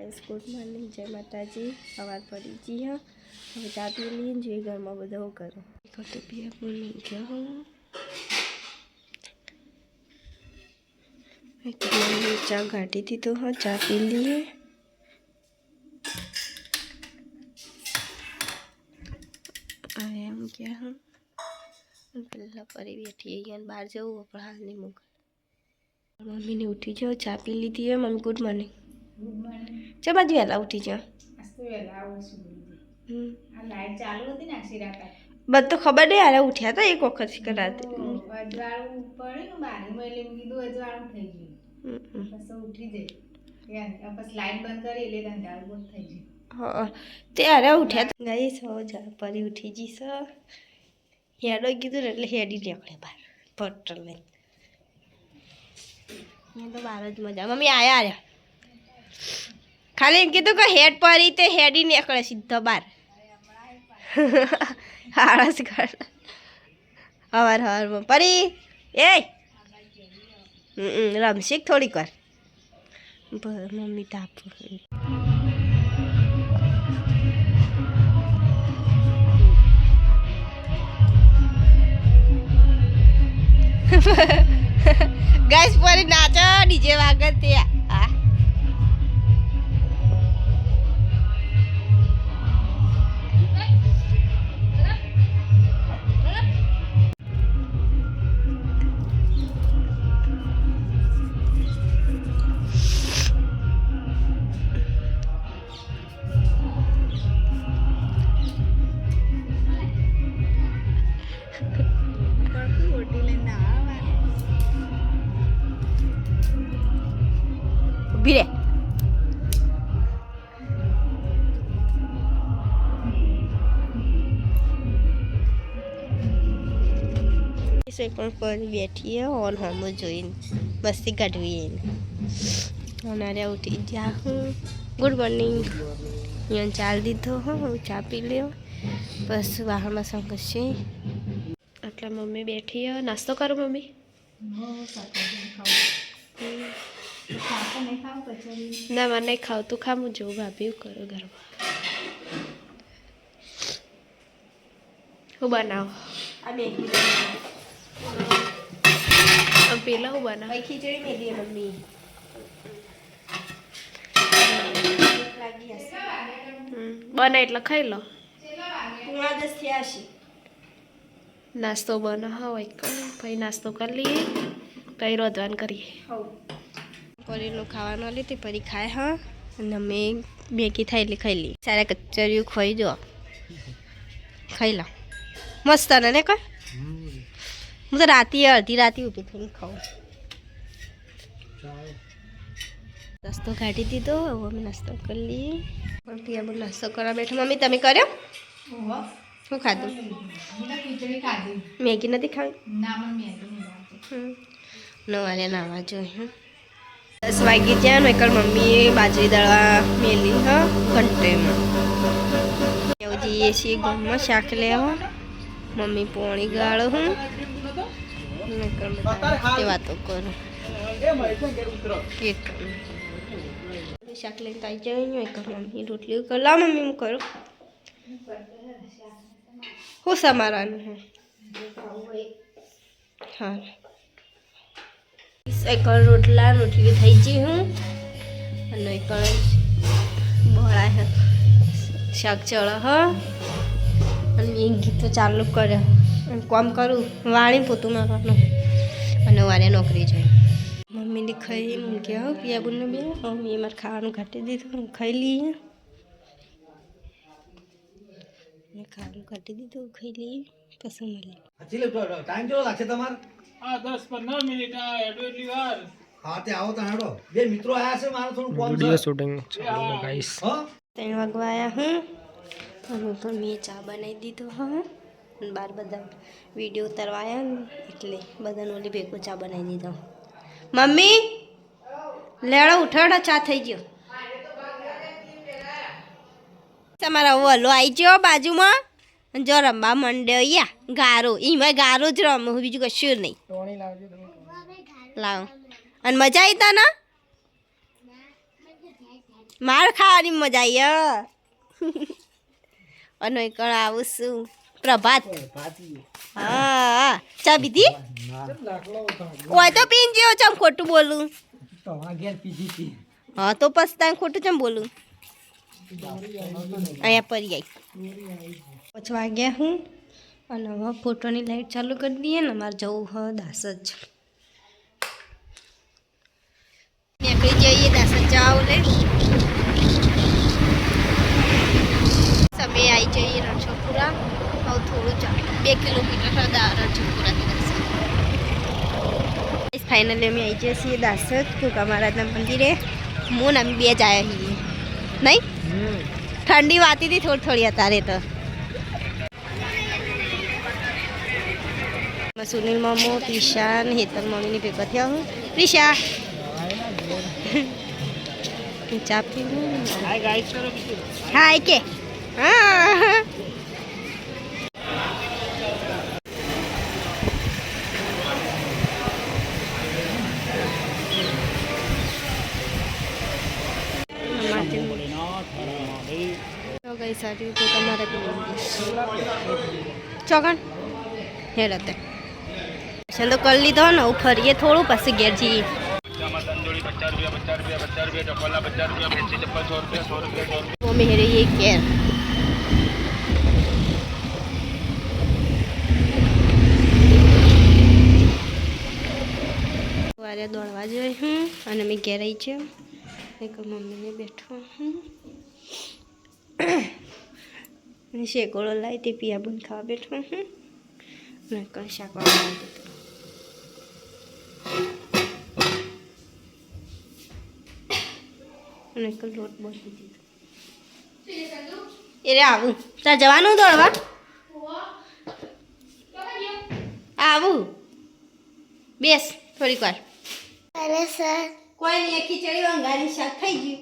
Guys good morning, જય માતાજી। સવાર પડી ગઈ હા, હવે ચા પી લઈને જે ઘરમાં બધો કરો કટે પીએ બોલી ગયા હું ચા કાઢી દીધો હા, ચા પી લીએ। હવે એમ ગયા હું પેલા પરી બેઠી અહીંયા બહાર જવું પણ હાલ નહીં મૂક। મમ્મીને ઉઠી જાઓ, ચા પી લીધી है। Mummy good morning. Good morning. जब आज वेला उठी जा आज तो वेला आવું છું આ લાઈટ ચાલુ હતી ને આખી રાત बस तो खबर नहीं आ रहा उठा था एक वक्त कराते અજવાળું પડે ને બારીમાં એટલે કીધું અજવાળું થઈ ગયું પછી ઉઠી જઈ યાર પછી લાઈટ બંધ કરી એટલે ધંધાળું બંધ થઈ ગયું। हाँ ત્યારે ઉઠ્યા તો ગઈ સો જા પરી ઉઠી જી સ હેડો કીધું ને એટલે હેડી નીકળે બહાર પટ્ટલ લઈને। मैं तो बार ज मजा मम्मी आया रे खाली एम कीधु कि हेड परी ते हेडी निकले सीधा बार आळस कर हवार हवार में परी ए रमशीक थोड़ी कर मम्मी ताप गाइस परी नाचो डीजे वागत या Bire. इसे पर बैठी है और हम जोइन मस्ती काटवी है उठी जा हूँ। गुड मॉर्निंग यहाँ चाल दीधो हो चा पी लियो बस बाहर में संकट એટલે મમ્મી બેઠી है। नास्तो करो मम्मी ना मैं नहीं खाऊ तू खा मुझे भाभी करो घर में હું બનાવ આ મેગી પેલા હું બનાવ ખીચડી મેગી મમ્મી બને એટલે ખાઈ લો પૂણા 10 થયા છે। નાસ્તો બનાવો હોય પછી નાસ્તો કરી લઈએ પછી રોધવાન કરીએ। પરીનો ખાવાનો લીધી પરી ખાય હા અને મેં મેગી થાય એટલે ખાઈ લી સારા કચરિયું ખાઈ જો ખાઈ લો મસ્ત ને કઈ હું તો રાતે અડધી રાતે ઊભી થઈને ખાઉં। નાસ્તો કાઢી દીધો હવે અમે નાસ્તો કરી લઈએ ત્યાં નાસ્તો કરવા બેઠા। મમ્મી તમે કર્યો શું ખાધું? ખીચડી ખાધી મેગી નથી ખાવી ના મને મેગી નવારે નાવા જોઈએ 10 વાગી ગયા ને એકલ મમ્મીએ બાજરી દળવા મેલી હા ઘંટેમાં એવું જઈએ છીએ ગામમાં શાક લેવા મમ્મી પોણી ગાળો હું તે વાતો કરું શાક લઈને આવી જાય એક મમ્મી રોટલી કર લા મમ્મી હું કરું હું સમારવાનું હે હા एक रोटला रोटली थी जी हूँ एक बड़ा है शाक चढ़ गीत तो चालू करे कम करूँ वाणी पोतू मारवा वारे नौकरी जाए। मम्मी ने खाई मूक्या पिया बुने बे मम्मी मारे खावा घाटी दीधु खाई लीए खावा घाटी दीधु खाई लीए पसंद टाइम जो लागे तमार 10-15 મિનિટ આ એડો એટલી વાર હા તે આવો તાણો બે મિત્રો આયા છે મારો થોડું કોમ છે વિડિયો શૂટિંગ ચાલુ ગાઈસ હા 3 વાગવા આયા હું અને તો મેં ચા બનાવી દીધો હા અને બાર બધા વિડિયો ઉતારવાયા ને એટલે બધાને ઓલી ભેગો ચા બનાવી દીધો। મમ્મી લેડો ઉઠાડો ચા થઈ ગયો તમારા ઓલો આવી ગયો બાજુમાં જો રમવા મંડ્યો યા ગારો એમાં ગારો જ રમ બીજું કશું નહીં લાવ અને મજા આવી તા ના માર ખાવાની મજા આવી અને કણ આવું છું પ્રભાત હા ચા પીધી કોઈ તો પીન જેવો ચમ ખોટું બોલું હા તો પછી તારે ખોટું ચમ બોલું અહીંયા પરી આવી 5 વાગ્યા હું અને હવે ફોટોની લાઈટ ચાલુ કરી દઈએ ને અમારે જવું હ દાસજ નીકળી જઈએ દાસજ જાવ લે સમય આવી જઈએ રણછોડપુરા હવે થોડું ચાલ 2 કિલોમીટર રણછોડપુરાથી દાસજ ફાઇનલી અમે આવી જઈએ છીએ દાસજ કુકા મહારાજના મંદિરે હું અમે 2 જ આવ્યા છીએ નહીં ઠંડી વાતી હતી થોડી અત્યારે તો સુનિલ મામો પ્રિશા ને હેતલ મમ્મીની ભેગા થયા હું પ્રિશા ચા પીવું હાય કે હા ગઈ સારી તો તમારે ચોકન હેડ હતા તો કરી લીધો ને હું ફરીએ થોડું પછી ઘેર જઈએ મમ્મી હેરે એ ઘેર વારે દોડવા જોઈએ હું અને મેં ઘેર આવી છે એક મમ્મીને બેઠો હું શેકોળો લાવી તે પિયા બુન ખાવા બેઠો હું અને કઈ શાક વાળવા દીધું અને એક લોટ બોલી દીધો એ રે આવું તાર જવાનું દોડવા આવું બેસ થોડીક વાર અરે સર કોઈ નહીં ખીચડી વંગારી શાક થઈ ગયું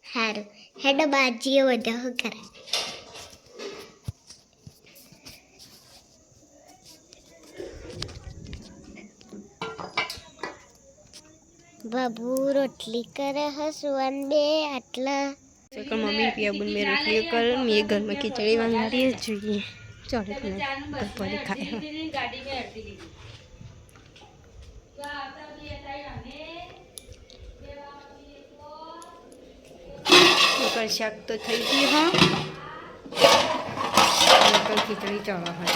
સારું હેડો બાજીઓ બધા શું કરે બાબુ રોટલી કરે હસવાન બે આટલા મમ્મી પિયાબુન મેં રોટલીઓ કરે મેં ઘરમાં ખીચડી વંગારી જ જોઈએ ચોરે બપોરે ખાય શાક તો થઈ ગયું હા ખીચડી ચડવા હોય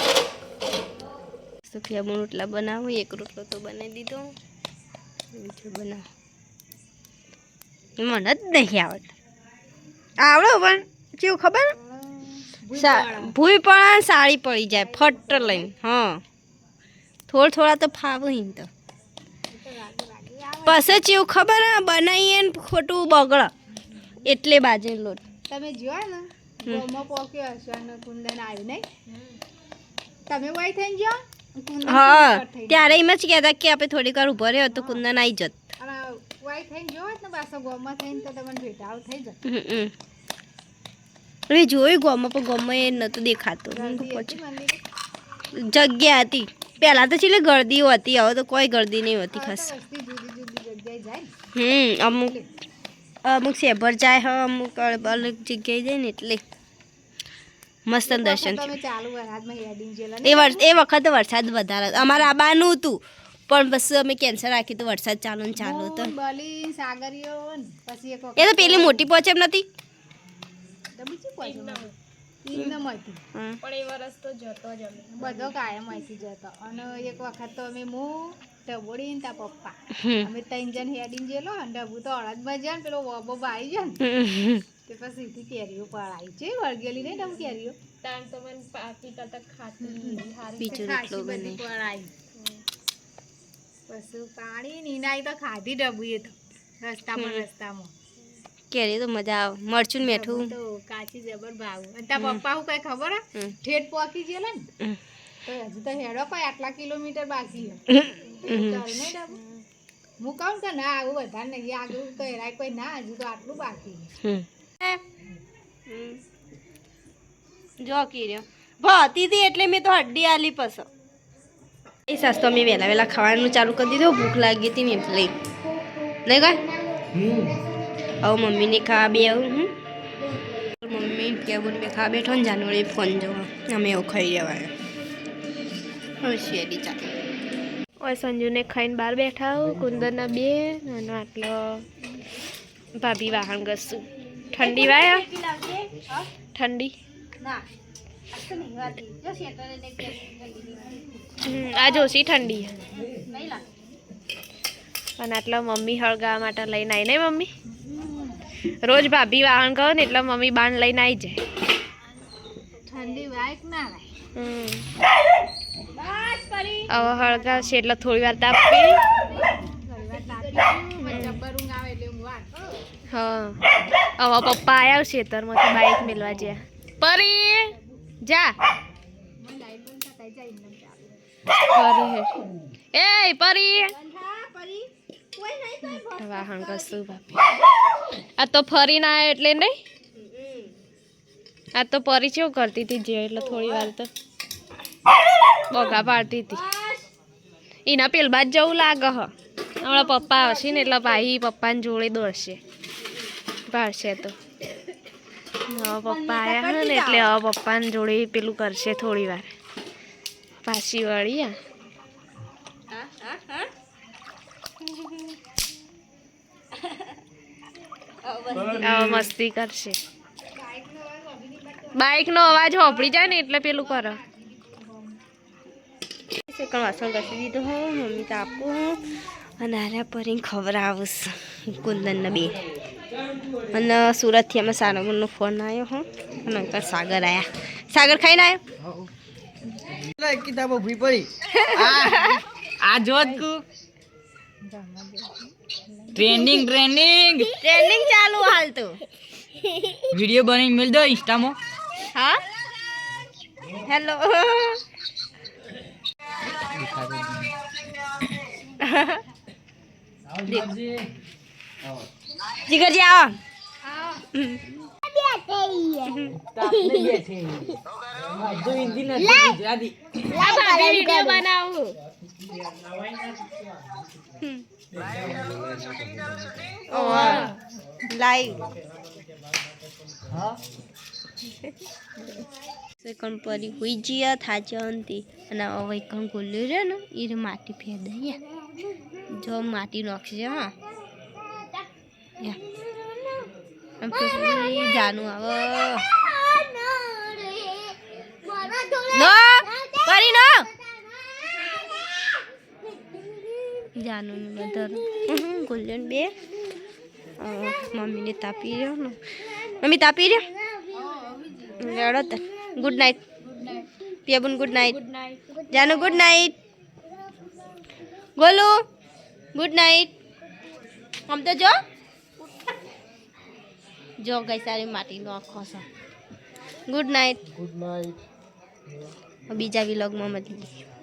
સુખિયા રોટલા બનાવો એક રોટલો તો બનાવી દીધો બીજો બનાવો મને જ નહીં આવડતું આવડો પણ કેવું ખબર ભૂઈ પણ સાડી પડી જાય ફટ લઈને હા થોડા તો ફાવું હિન તો પછી કેવું ખબર બનાવીએ ને ખોટું બગડ એટલે બાજે લોટ તમે જોયા ને ગોમાં પોક્યો હશે અને કુંદન આવ્યું નહીં તમે વાઈ થઈને ગયો હા ત્યારે એમ જ કહેતા કે આપણે થોડીક વાર ઉભો રહ્યો તો કુંદન આવી જત અને વાઈ થઈને ગયો ને પાછો ગોમાં થઈને તો તમને ભેટાવ થઈ જત અરે જોયું ગોમાં પણ ગોમાં એ નહોતું દેખાતું જગ્યા હતી પહેલાં તો છેલ્લે ગળદીઓ હતી હવે તો કોઈ ગળદી નહીં હોતી ખાસ જુદી જુદી જગ્યાએ જાય અમુક અમુક શેભર જાય હા અમુક અલગ જગ્યાએ જાય ને એટલે મસ્ત દર્શન તમે ચાલુ વરસાદમાં હેડિંગ જેલા એ વખતે વરસાદ વધારે અમારે આવવાનું હતું પણ બસ અમે કેન્સલ રાખી તો વરસાદ ચાલુ ને ચાલુ હતો બલી સાગરીઓ ને પછી એક એ તો પેલી મોટી પહોંચે એમ નથી બીજી પહોંચે ઈન મળતી હા પણ એ વરસ તો જતો જ અમે બધો કાયમ અહીંથી જતો અને એક વખત તો અમે ટબોડી ને તા પપ્પા અમે 3 જણ હેડિંગ જેલો અને ડબુ તો અડદ બજાર ને પેલો વબો બાઈ જાય ને તે પછી સીધી કેરીઓ પડાઈ છે વળગેલી નહીં ડબુ કેરીઓ તાન તો મને પાકી કરતા ખાતી હારી બીજો રોટલો બને પડાઈ પછી પાણી નીનાઈ તો ખાધી ડબુ એ તો રસ્તામાં કેરી તો મજા આવે મરચું મેઠું તો કાચી જબર ભાવ અને તા પપ્પા હું કઈ ખબર હે ઠેઠ પોકી જેલા ને તો હજી તો હેડો કોઈ આટલા કિલોમીટર બાકી હું કહું કે ના આવું વધારે નહીં આગળ તો હેરાય કોઈ ના હજુ તો આટલું બાકી જો કીર્યો ભાતી હતી એટલે મેં તો હડ્ડી આલી પસો એ સસ્તો મેં વહેલા ખાવાનું ચાલુ કરી દીધું ભૂખ લાગી હતી ને એટલે નહીં કઈ હવે મમ્મીને ખાવા બે મમ્મી કેવું મેં ખાવા બેઠો ને જાનવરી ફોન જોવા અમે એવું ખાઈ જવાય હવે શેરી ચાલે ઓય સંજુને ખાઈને બહાર બેઠા કુંદરના બે અને આટલો ભાભી વાહન ગસું ઠંડી વાયા ઠંડી આ જોશી ઠંડી અને આટલા મમ્મી હળગાવા માટે લઈને આવી નહીં મમ્મી રોજ ભાભી વાહન કરો ને એટલે મમ્મી બાણ લઈને આવી જાય ઠંડી વાય ના હવે હળગાવશે એટલે થોડી વાર તાપી હા હવે પપ્પા આવ્યા છે ખેતરમાંથી બાઈક મેળવા જ્યાં પરી જા એ પરી વાહન કશું બાપી આ તો ફરી ના આવ્યો એટલે નહીં આ તો પરી કેવું કરતી હતી જે એટલે થોડી વાર તો બોગા પાડતી હતી એના પેલ બાદ જવું લાગે હ હમણાં પપ્પા આવશે ને એટલે ભાઈ પપ્પાને જોડે દોડશે પાડશે તો હવે પપ્પા આવ્યા ને એટલે હવે પપ્પાને જોડે પેલું કરશે થોડી વાર પાછી વળી હવે મસ્તી કરશે બાઈકનો અવાજ હોપડી જાય ને એટલે પેલું કરે વાસણ ઘસી દીધું હું મમ્મી તો આપું હું અને આર્યા પરીને ખબર આવું કુંદનના બે અને સુરતથી અમે સાનમનો ફોન આવ્યો હું અને અંકલ સાગર આવ્યા સાગર ખાઈને આવ્યો કિતાબો ભૂઈ પડી આ જોત કુ ટ્રેન્ડિંગ ટ્રેનિંગ ચાલુ હાલ તો વિડિયો બની મેલ દો ઇન્સ્ટામાં હા હેલો જીગરજી આવો વિડિયો બનાવું લાઈવ સેકન્ડ પરી હુઈ જીયા થાચંતી અને હવે કણ ગોલ્યો રે ને એ માટી ફેર દઈએ જો માટી નાખશે હા જાનું આવો નો પરી નો જાનું બધર ગોલ્યો બે મમ્મીને તાપી રહ્યો ને મમ્મી તાપી રહ્યો રડો ગુડ નાઇટ પિયાબુન ગુડ નાઇટ જાનુ ગુડ નાઇટ ગોલુ ગુડ નાઇટ આમ તો જો ગઈ સારી માટીનો આખો છે ગુડ નાઇટ બીજા વિલોગમાં મળી